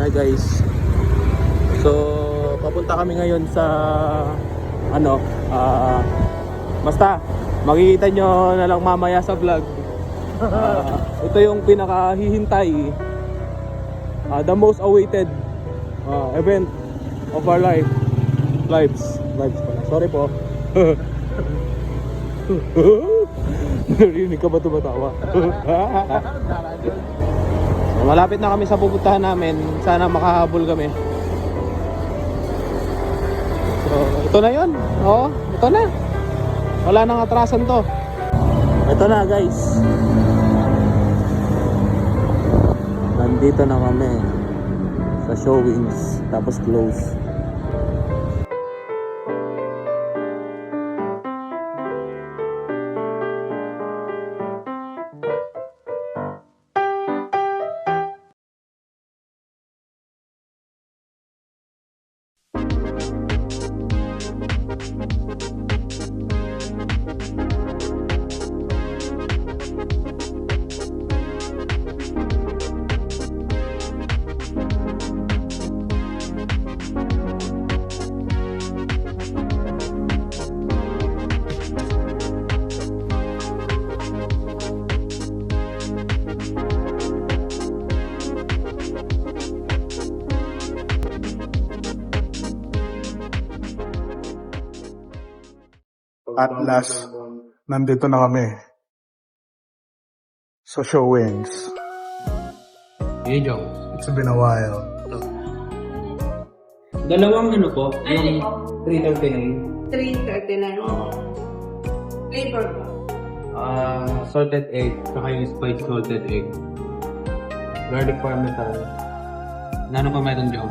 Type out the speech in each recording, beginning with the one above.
Hi guys. So, papunta kami ngayon sa basta makikita nyo na lang mamaya sa vlog. Ito yung pinakahihintay, the most awaited event of our lives pala. Sorry po. Narinig ka ba tumatawa? So, malapit na kami sa pupuntahan namin. Sana makahabol kami. So, ito na yun. Oo, ito na. Wala nang atrasan to. Ito na guys. Nandito na kami sa showings. Tapos close. At last, nandito na kami sa showings. Hey Joe. It's been a while. Dalawang ano po? Yung 339. 339. Flavor po. Salted egg. Saka yung spiced salted egg. Garlic parmesan. Nano pa meron Joe?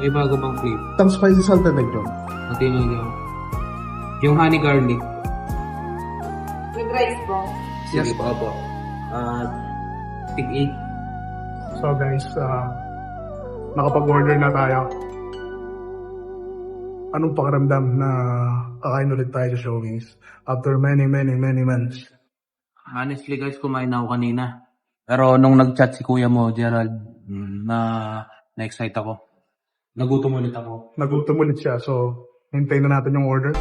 May bago bang flavor? Itang spicy salted egg yun. Matino yung honey garlic. With rice po. Sige po po. Tig 8. So guys, nakapag-order na tayo. Anong pakiramdam na kakain ulit tayo sa showings after many months? Honestly guys, kumain na ako kanina. Pero nung nag-chat si kuya mo, Gerald, na-excite ako. Nagutom ulit ako. Nagutom ulit siya, so hintayin na natin yung order.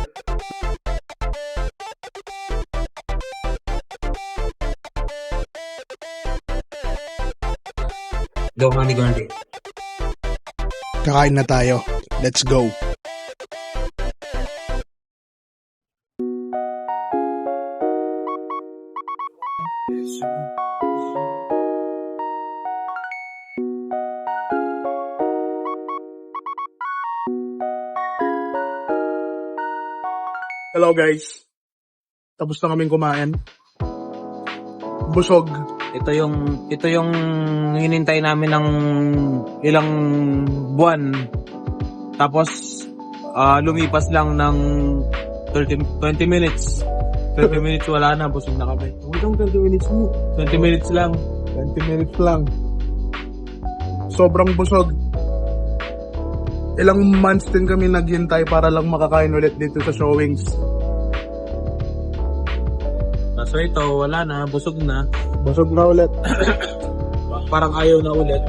Go honey garlic. Kakain na tayo. Let's go. Hello guys. Tapos na kaming kumain. Busog. Ito yung hinintay namin ng ilang buwan. Tapos lumipas lang ng 20 minutes. 20 minutes wala na, busog na kami. Hanggang 20 minutes mo. 20 minutes lang. 20 minutes lang. Sobrang busog. Ilang months din kami naghintay para lang makakain ulit dito sa showings. So ito, wala na, busog na. Busog na ulit. Parang ayaw na ulit.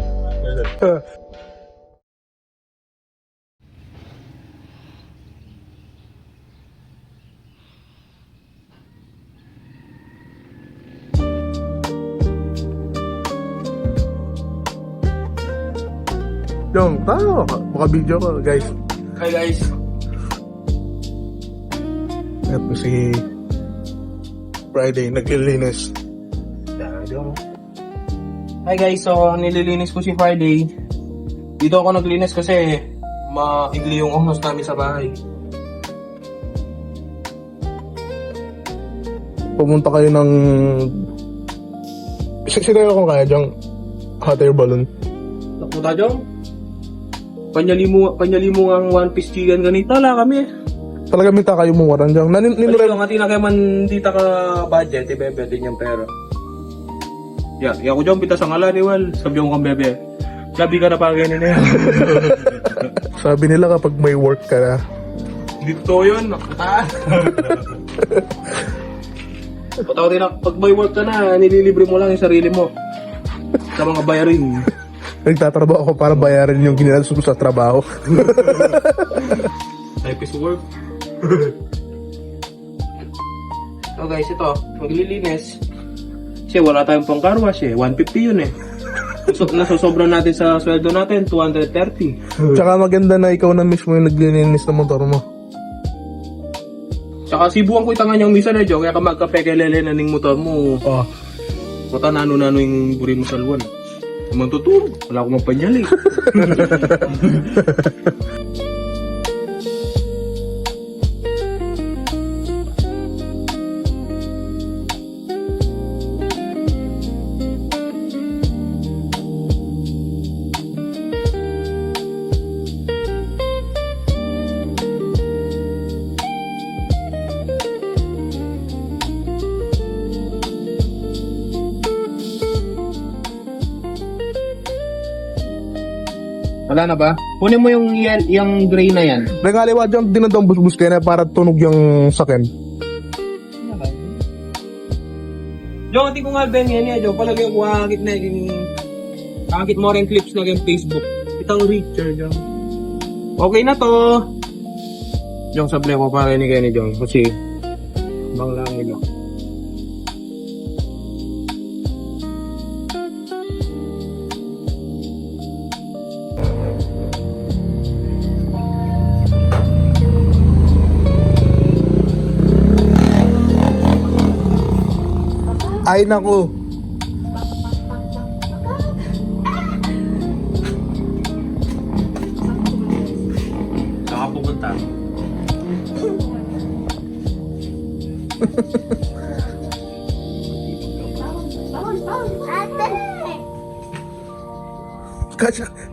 Yung, baka video ko guys. Hi guys. Ito si Friday, naglilinis. Hi guys, so nililinis ko si Friday. Dito ako naglinis kasi maigli yung oras namin sa bahay. Pumunta kayo ng... Sinayo kung kaya dyang hot air balloon. Nakuta dyan? Panyalimo ang one piece chicken ganito. Wala kami. Talaga minta kayo mong waran dyang. Pero nga tina kaya man dita ka budget, ibebe din yung pera. Ya ko dyan, pita sa ngala ni Wal. Sabi ko kang bebe. Sabi ka na pa ganyan na yan. Sabi nila kapag may work ka na. Dito yun, nakata. Pataw din pag may work ka na, nililibre mo lang yung sarili mo. Sa mga bayarin. Nagtatrabaho ako para bayaran yung ginastos ko sa trabaho. Life is work. So guys, ito, maglilinis. Kasi wala tayong pang car wash eh. 150 yun eh. So, nasosobra natin sa sweldo natin, 230. Tsaka maganda na ikaw na mismo yung naglilinis ng motor mo. Tsaka sibuan ko itangan yung misa na dyan, kaya ka magkapekelele na ning motor mo. Oh. Kota nano-nano yung buri mo sa luwan. Naman tutulog, wala akong mapanyali. Wala na ba? Kunin mo yung gray na yan. Nagaliwa dyan, dinadang busbus kaya na para tunog yung sakin. Diyo, hindi ko nga ben yan yan. Diyo, palagay ko akit na yung... Akit mo rin clips na yung Facebook. Itang Richard, Diyo. Okay na to. Diyo, sabi ko pa rin ni Kenny, Diyo. Kasi, bang lang nila. Ay naku. Saka pupunta.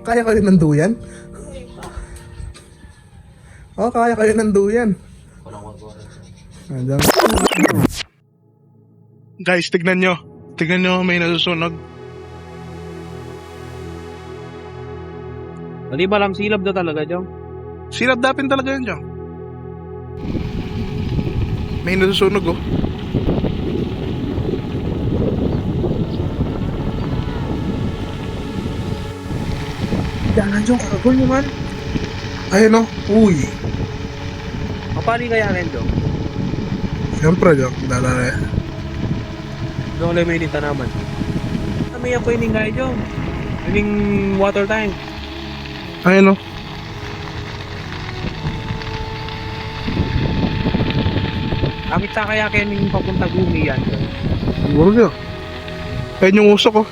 Kaya kayo ng duyan? Oh, kaya kayo ng duyan. Ayan. Guys, tignan nyo. Tignan nyo, may nasusunog. Hindi ba alam silab na talaga, Diyo? Silap-dapin talaga yun dyan. May nasusunog oh. Yan na dyan, kakagol nyo man. Ayun oh, uy. Kapali kaya rin, Diyo? Siyempre dyan, dadala. Doon lang may nita naman. Kami yung pwedeng kaya, Diyo. Pwedeng water tank. Ayun oh. Akit sa kaya yung papunta gumi yan. Siguro dyan. Ayun yung usok oh.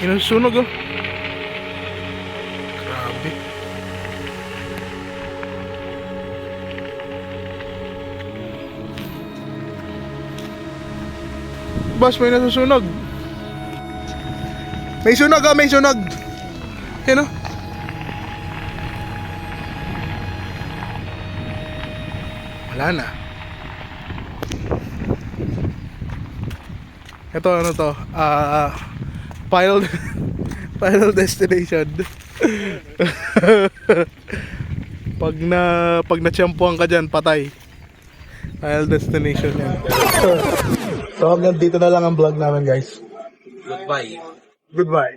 Ayun ang sunog oh. Grabe. Boss, may nasusunog. May sunog ah, may sunog. Ayun oh. Wala na. Ito ano to? Final destination. pag na-champuan ka diyan, patay. Final destination yan. So hanggang dito na lang ang vlog namin, guys. Goodbye. Goodbye.